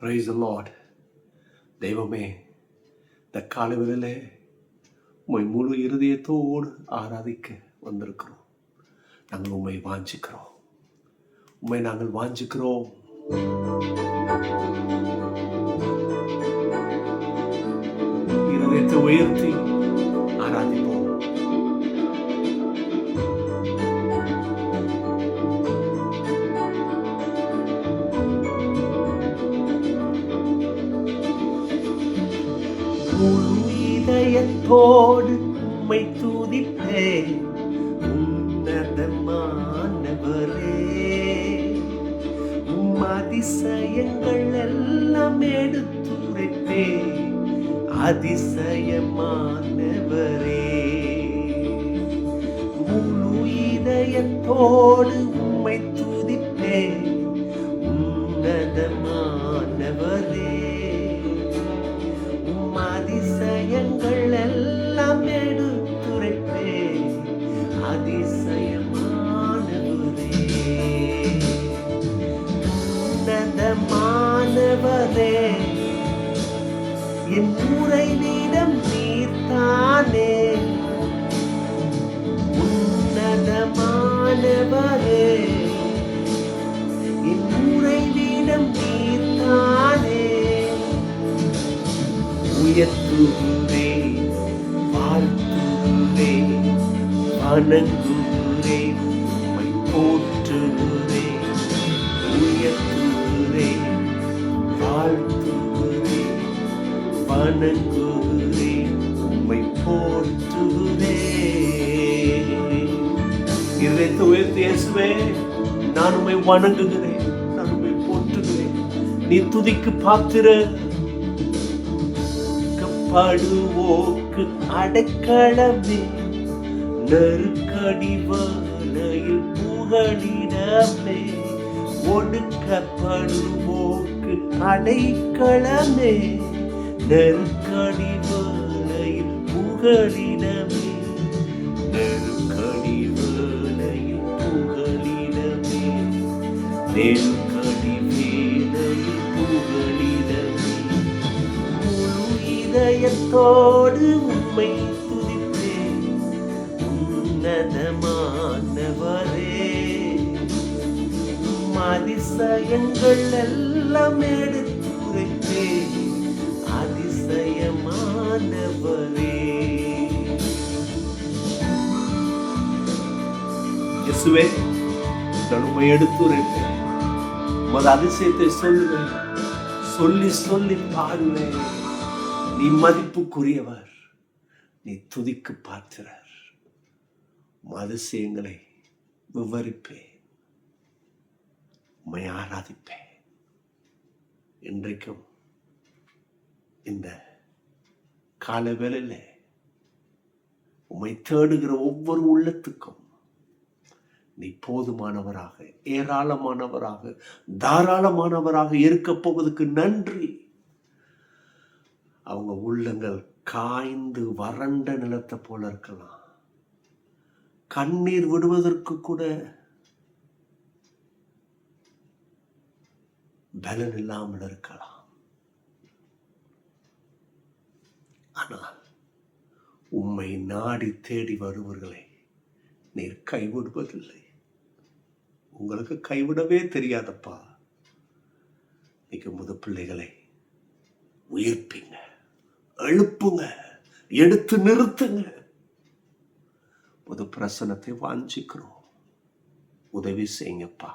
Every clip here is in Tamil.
Praise the Lord. தெய்வமே, இந்த காலவேளையிலே உம்மை முழு இருதயத்தோடு ஆராதிக்க வந்திருக்கிறோம். நாங்கள் உம்மை வாஞ்சிக்கிறோம். உம்மை நாங்கள் வாஞ்சிக்கிறோம். இருதயத்தை உயர்த்தி ஆராதிப்போம். முழு இதயத்தோடு உம்மை துதிப்பேன், உன்னதமானவரே. உம் அதிசயங்கள் எல்லாம் எடுத்துரைப்பேன், அதிசயமானவரே. முழு இதயத்தோடு உம்மை துதிப்பேன், உன்னதமானவரே. அதிசயங்கள் எல்லாம் எடுத்துரைப்பேன், அதிசயமானவரே. உன்னதமானவரே, என் உறைவிடம் நீர்தானே. உன்னதமானவரே, என் உறைவிடம் நீர்தானே. உயர்த்துகிறேன், வாழ்த்துகிறேன், வணங்குகிறேன், உம்மை போற்றுகிறேன். உயர்த்துகிறேன், வாழ்த்துகிறேன், வணங்குகிறேன், உம்மை போற்றுகிறேன். இதயத்தை உயர்த்தி இயேசுவே, நான் உம்மை வணங்குகிறேன், நான் உம்மை போற்றுகிறேன். நீ துதிக்கு பாத்திர. படுவோக்கு அடைக்கலமே, நெருக்கடி வேளையில் புகலிடமே. ஒடுக்கப்படுவோக்கு அடைக்கலமே, நெருக்கடி வேளையில் புகலிடமே. நெருக்கடி வேளையில் புகலிடமே, நெருக்கடி வேளையில் புகலிடமே. இதயத்தோடு உம்மை துதிப்பேன், உன்னதமானவரே. அதிசயங்கள் எல்லாம் எடுத்துரைப்பேன், அதிசயமானவரே. இயேசுவே, நான் உம்மை எடுத்துரைப்பேன், உமது அதிசயத்தை சொல்லுவேன், சொல்லி சொல்லி பாடுவேன். நீ மதிப்புக்குரியவர், நீ துதிக்கு பாத்திரர். அதிசயங்களை விவரிப்பேன், உம்மை ஆராதிப்பேன். இன்றைக்கும் இந்த கால வேளையில உம்மை தேடுகிற ஒவ்வொரு உள்ளத்துக்கும் நீ போதுமானவராக, ஏராளமானவராக, தாராளமானவராக இருக்க போவதற்கு நன்றி. அவங்க உள்ளங்கள் காய்ந்து வறண்ட நிலத்தை போல இருக்கலாம், கண்ணீர் விடுவதற்கு கூட பலன் இல்லாமல் இருக்கலாம். ஆனால் உம்மை நாடி தேடி வருவர்களை நீர் கைவிடுவதில்லை. உங்களுக்கு கைவிடவே தெரியாதப்பா. இன்னைக்கு முத பிள்ளைகளை உயிர்ப்பிங்க, எழுப்புங்க, எடுத்து நிறுத்துங்க. புது பிரசனத்தை வாஞ்சிக்கிறோம், உதவி செய்யுங்கப்பா.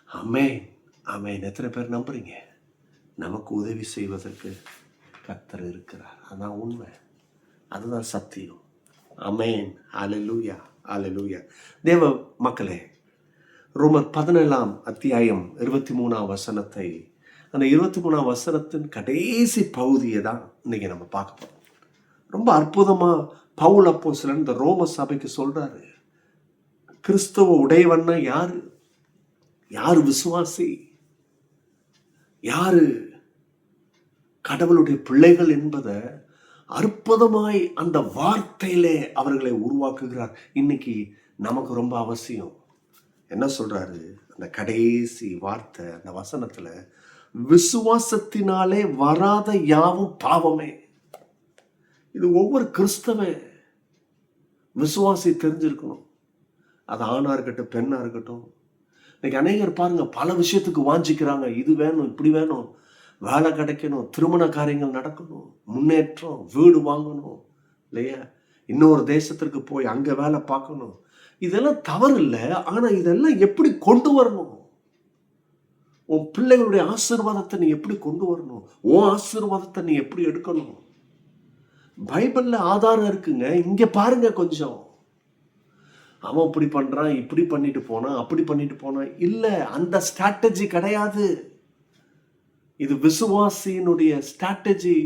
ஆமென், ஆமென். எத்தனை பேர் நம்புறீங்க? நமக்கு உதவி செய்வதற்கு கர்த்தர் இருக்கிறார். அதான் உண்மை, அதுதான் சத்தியம். ஆமென். அல்லேலூயா, அல்லேலூயா. தேவ மக்களே, ரோமர் 17 அத்தியாயம் 23 வசனத்தை, அந்த 23 வசனத்தின் கடைசி பகுதியை தான் இன்னைக்கு நம்ம பார்க்க போறோம். ரொம்ப அற்புதமா பவுல் அப்போஸ்தலன் இந்த ரோம சபைக்கு சொல்றாரு, கிறிஸ்துவ உடையவன்னா யாரு, யாரு விசுவாசி, யாரு கடவுளுடைய பிள்ளைகள் என்பதை அற்புதமாய் அந்த வார்த்தையிலே அவர்களை உருவாக்குகிறார். இன்னைக்கு நமக்கு ரொம்ப அவசியம். என்ன சொல்றாரு அந்த கடைசி வார்த்தை, அந்த வசனத்துல, விசுவாசத்தினாலே வராத யாவும் பாவமே. இது ஒவ்வொரு கிறிஸ்தவன் விசுவாசி தெரிஞ்சிருக்கணும். அது ஆணா இருக்கட்டும், பெண்ணா இருக்கட்டும். இன்னைக்கு அநேகர் பாருங்க, பல விஷயத்துக்கு வாஞ்சிக்கிறாங்க. இது வேணும், இப்படி வேணும், வேலை கிடைக்கணும், திருமண காரியங்கள் நடக்கணும், முன்னேற்றம், வீடு வாங்கணும், இல்லையா, இன்னொரு தேசத்திற்கு போய் அங்க வேலை பார்க்கணும். இதெல்லாம் தவறு இல்லை. ஆனா இதெல்லாம் எப்படி கொண்டு வரணும்? உன் பிள்ளைகளுடைய ஆசீர்வாதத்தை நீ எப்படி கொண்டு வரணும்? உன் ஆசீர்வாதத்தை நீ எப்படி எடுக்கணும்? பைபிள்ல ஆதாரம் இருக்குங்க. இங்க பாருங்க கொஞ்சம். அவன் இப்படி பண்றான், இப்படி பண்ணிட்டு போனான், அப்படி பண்ணிட்டு போனான். இல்ல, அந்த ஸ்ட்ராட்டஜி கிடையாது. இது விசுவாசியினுடைய ஸ்ட்ராட்டஜி.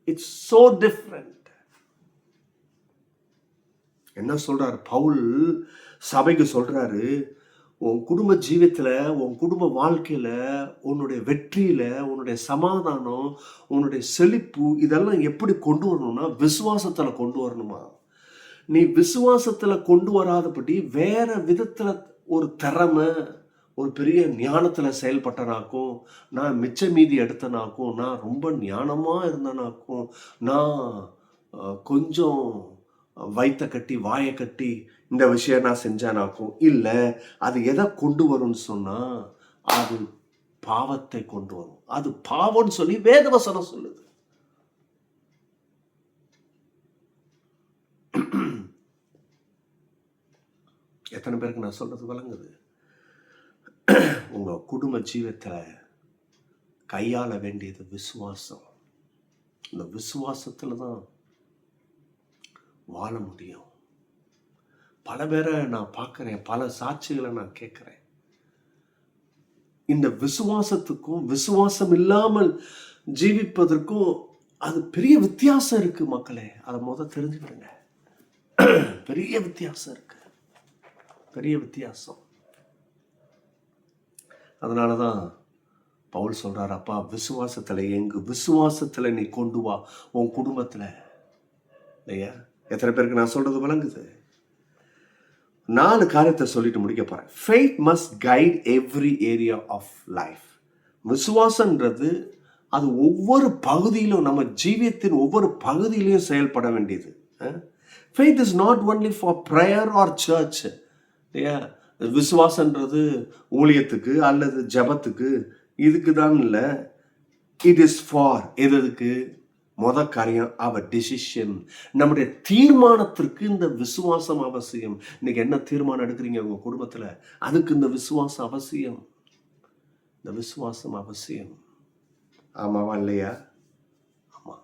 It's so different. என்ன சொல்றாரு பவுல்? சபைக்கு சொல்றாரு, உன் குடும்ப ஜீவியத்துல, உன் குடும்ப வாழ்க்கையில, உன்னுடைய வெற்றியில, உன்னுடைய சமாதானம், உன்னுடைய செழிப்பு, இதெல்லாம் எப்படி கொண்டு வரணும்னா விசுவாசத்துல கொண்டு வரணுமா. நீ விசுவாசத்துல கொண்டு வராதபடி வேற விதத்துல ஒரு திறமை, ஒரு பெரிய ஞானத்துல செயல்பட்டனாக்கும், நான் மிச்ச மீதி எடுத்தனாக்கும், நான் ரொம்ப ஞானமா இருந்தனாக்கும், நான் கொஞ்சம் வயிற்ற கட்டி வாயை கட்டி இந்த விஷயம் நான் செஞ்சானாக்கும். இல்லை, அது எதை கொண்டு வரும்னு சொன்னா அது பாவத்தை கொண்டு வரும். அது பாவம்னு சொல்லி வேதவசனம் சொல்லுது. எத்தனை பேருக்கு நான் சொல்றது விளங்குது? உங்க குடும்ப ஜீவத்துல கையாள வேண்டியது விசுவாசம். இந்த விசுவாசத்துல தான் வாழ முடியும். பல பேரை நான் பார்க்கிறேன், பல சாட்சிகளை நான் கேட்கிறேன். இந்த விசுவாசத்துக்கும் விசுவாசம் இல்லாமல் ஜீவிப்பதற்கும் அது பெரிய வித்தியாசம் இருக்கு மக்களே. அதை தெரிஞ்சுக்கிடுங்க. பெரிய வித்தியாசம் இருக்கு, பெரிய வித்தியாசம். அதனாலதான் பவுல் சொல்றாரு, அப்பா விசுவாசத்துல எங்கு விசுவாசத்துல நீ கொண்டு வா உன் குடும்பத்துல. இல்லையா? எத்தனை பேருக்கு நான் சொல்றது விளங்குது? 4 காரியத்தை சொல்லிட்டு முடிக்க போறேன். Faith must guide every area of life. விசுவாசன்றது அது ஒவ்வொரு பகுதியிலும், நம்ம ஜீவியத்தின் ஒவ்வொரு பகுதியிலையும் செயல்பட வேண்டியது. Faith is not only for prayer or church. விசுவாசன்றது ஊழியத்துக்கு அல்லது ஜபத்துக்கு இதுக்கு தான் இல்லை. இட் இஸ் ஃபார் எதுக்கு? முதல் காரியம் அவர் டிசிஷன், நம்முடைய தீர்மானத்திற்கு இந்த விசுவாசம் அவசியம். இன்னைக்கு என்ன தீர்மானம் எடுக்கிறீங்க உங்க குடும்பத்துல, அதுக்கு இந்த விசுவாசம் அவசியம். இந்த விசுவாசம் அவசியம். ஆமாவா இல்லையா? ஆமா.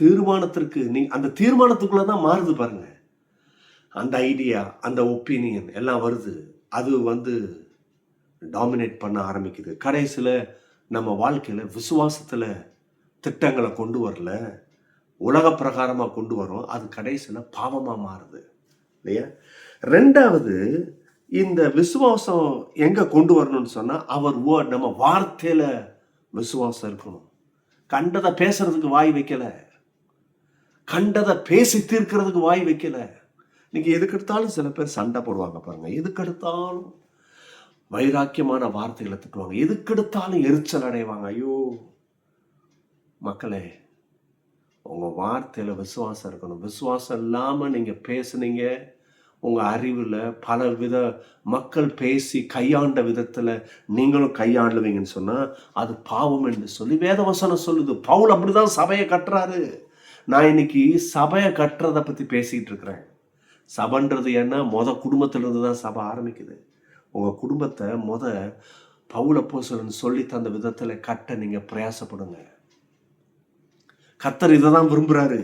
தீர்மானத்திற்கு அந்த தீர்மானத்துக்குள்ளதான் மாறுது பாருங்க. அந்த ஐடியா, அந்த ஒப்பீனியன் எல்லாம் வருது. அது டாமினேட் பண்ண ஆரம்பிக்குது. கடைசியில நம்ம வாழ்க்கையில விசுவாசத்துல திட்டங்களை கொண்டு வரல, உலக பிரகாரமா கொண்டு வரும். அது கடைசியில பாவமா மாறுது இல்லையா? 2வது, இந்த விசுவாசம் எங்க கொண்டு வரணும்னு சொன்னா அவர் வேர்ட், நம்ம வார்த்தையில விசுவாசம் இருக்கணும். கண்டதை பேசுறதுக்கு வாய் வைக்கல, கண்டதை பேசி தீர்க்கிறதுக்கு வாய் வைக்கல. இன்னைக்கு எதுக்கெடுத்தாலும் சில பேர் சண்டை போடுவாங்க பாருங்க. எதுக்கெடுத்தாலும் வைராக்கியமான வார்த்தைகளை திட்டுவாங்க, எதுக்கெடுத்தாலும் எரிச்சல் அடைவாங்க. ஐயோ மக்களே, உங்க வார்த்தையில விசுவாசம் இருக்கணும். விசுவாசம் இல்லாம நீங்க பேசுனீங்க, உங்க அறிவுல பல வித மக்கள் பேசி கையாண்ட விதத்துல நீங்களும் கையாளுவீங்கன்னு சொன்னா அது பாவம் என்று சொல்லி வேதவசனம் சொல்லுது. பவுல் அப்படிதான் சபையை கட்டுறாரு. நான் இன்னைக்கு சபையை கட்டுறதை பத்தி பேசிட்டு இருக்கிறேன். சபைன்றது என்ன? குடும்பத்திலிருந்து தான் சபை ஆரம்பிக்குது. உங்க குடும்பத்தை பவுல் அப்போஸ்தலன் சொல்லி தந்த விதத்துல கட்ட நீங்க பிரயாசப்படுங்க. கர்த்தர் இதை தான் விரும்புறாரு.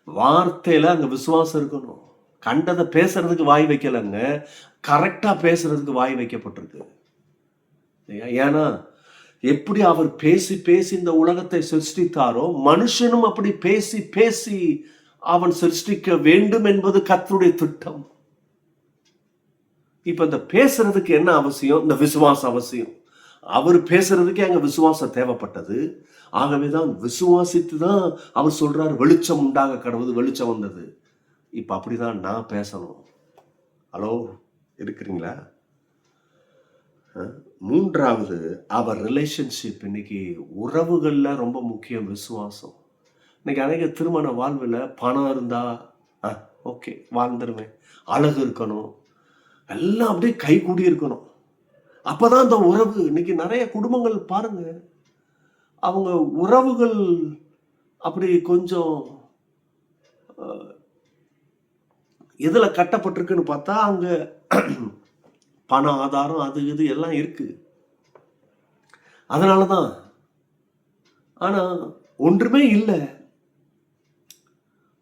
வார்த்தையில அங்க விசுவாசம் இருக்கணும். கண்டதை பேசுறதுக்கு வாய் வைக்கலங்க, கரெக்டா பேசுறதுக்கு வாய் வைக்கப்பட்டிருக்கு. ஏன்னா எப்படி அவர் பேசி பேசி இந்த உலகத்தை சிருஷ்டித்தாரோ, மனுஷனும் அப்படி பேசி பேசி அவன் சிருஷ்டிக்க வேண்டும் என்பது கர்த்தருடைய திட்டம். இப்ப இந்த பேசுறதுக்கு என்ன அவசியம்? இந்த விசுவாசம் அவசியம். அவர் பேசுறதுக்கே அங்க விசுவாசம் தேவைப்பட்டது. ஆகவேதான் விசுவாசித்து தான் அவர் சொல்றாரு, வெளிச்சம் உண்டாக கடவுது, வெளிச்சம் வந்தது. இப்ப அப்படிதான் நான் பேசணும். ஹலோ, இருக்கிறீங்களா? மூன்றாவது அவர் ரிலேஷன்ஷிப். இன்னைக்கு உறவுகளில் ரொம்ப முக்கியம் விசுவாசம். இன்னைக்கு அநேக திருமண வாழ்வில் பணம் இருந்தா ஓகே வாழ்ந்துருவேன், அழகு இருக்கணும், எல்லாம் அப்படியே கை கூடி இருக்கணும், அப்பதான் அந்த உறவு. இன்னைக்கு நிறைய குடும்பங்கள் பாருங்க, அவங்க உறவுகள் அப்படி கொஞ்சம் எதுல கட்டப்பட்டிருக்குன்னு பார்த்தா அங்க பண ஆதாரம் அது இது எல்லாம் இருக்கு. அதனாலதான். ஆனா ஒன்றுமே இல்லை,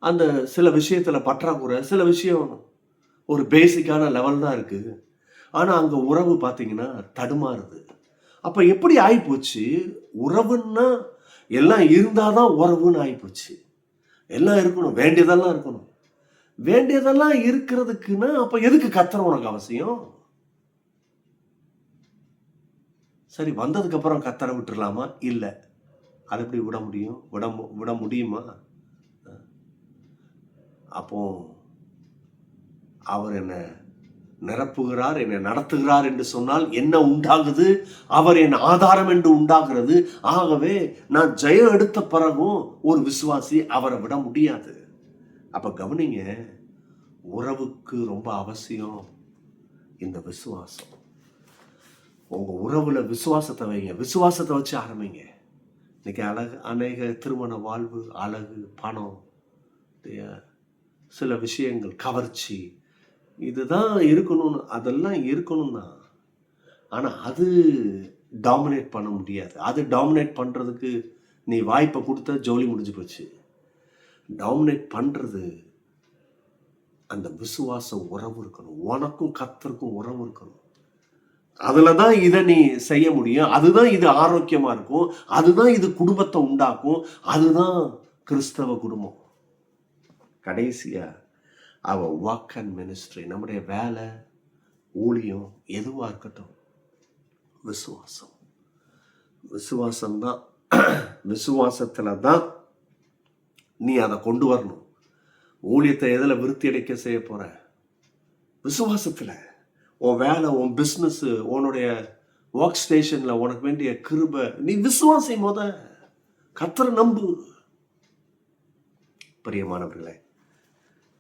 அந்த சில விஷயத்துல பற்றாக்குறை, சில விஷயம் ஒரு பேசிக்கான லெவல் தான் இருக்கு. ஆனா அங்க உறவு பார்த்தீங்கன்னா தடுமாறுது. அப்ப எப்படி ஆயிப்போச்சு? உறவுன்னா எல்லாம் இருந்தாதான் உறவுன்னு ஆயிப்போச்சு. எல்லாம் இருக்கணும், வேண்டியதெல்லாம் இருக்கணும். வேண்டியதெல்லாம் இருக்கிறதுக்குன்னா அப்ப எதுக்கு கத்தர் உனக்கு அவசியம்? சரி, வந்ததுக்கு அப்புறம் கத்தரை விட்டுறலாமா? இல்ல. அது எப்படி விட முடியும்? விட முடியுமா? அப்போ அவர் என்ன நிரப்புகிறார், என்னை நடத்துகிறார் என்று சொன்னால் என்ன உண்டாகுது? அவர் என் ஆதாரம் என்று உண்டாகிறது. ஆகவே நான் ஜெயம் எடுத்த பிறகும் ஒரு விசுவாசி அவரை விட முடியாது. அப்ப கவனிங்க, உறவுக்கு ரொம்ப அவசியம் இந்த விசுவாசம். உங்க உறவுல விசுவாசத்தை வைங்க, விசுவாசத்தை வச்சு ஆரம்பிங்க. இன்னைக்கு அநேக திருமண வாழ்வு அழகு, பணம், சில விஷயங்கள், கவர்ச்சி, இதுதான் இருக்கணும்னு, அதெல்லாம் இருக்கணும்னா, ஆனா அது டாமினேட் பண்ண முடியாது. அது டாமினேட் பண்றதுக்கு நீ வாய்ப்பை கொடுத்த ஜோலி முடிஞ்சு போச்சு. டாமினேட் பண்றது அந்த விசுவாச உறவு இருக்கணும். உனக்கும் கர்த்தருக்கும் உறவு இருக்கணும். அதுலதான் இதை நீ செய்ய முடியும். அதுதான் இது ஆரோக்கியமா இருக்கும். அதுதான் இது குடும்பத்தை உண்டாக்கும். அதுதான் கிறிஸ்தவ குடும்பம். கடைசியா அவர் ஒர்க் அண்ட் மினிஸ்ட்ரி, நம்முடைய வேலை, ஊழியம் எதுவா இருக்கட்டும், விசுவாசம். விசுவாசம்தான். விசுவாசத்துல தான் நீ அதை கொண்டு வரணும். ஊழியத்தை எதுல விருத்தி அடைக்க செய்ய போற? விசுவாசத்துல. உன் வேலை, உன் பிசினஸ், உன்னுடைய ஒர்க் ஸ்டேஷன்ல உனக்கு வேண்டிய கிருபை, நீ விசுவாசி முத. கர்த்தரை நம்பு. பிரியமானவர்களே,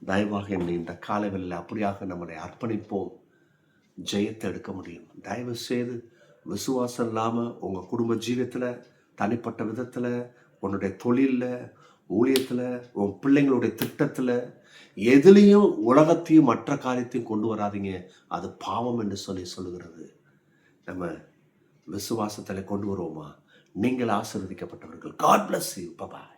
தயவாக என்னை இந்த காலவெளியில் அப்படியாக நம்மளை அர்ப்பணிப்போம். ஜெயத்தை எடுக்க முடியும். தயவு செய்து விசுவாசம் இல்லாமல் உங்கள் குடும்ப ஜீவியத்தில், தனிப்பட்ட விதத்தில், உன்னுடைய தொழிலில், ஊழியத்தில், உன் பிள்ளைங்களுடைய திட்டத்தில், எதுலேயும் உலகத்தையும் மற்ற காரியத்தையும் கொண்டு வராதிங்க. அது பாவம் என்று சொல்லுகிறது. நம்ம விசுவாசத்தில் கொண்டு வருவோமா? நீங்கள் ஆசீர்வதிக்கப்பட்டவர்கள். God bless you. Bye bye.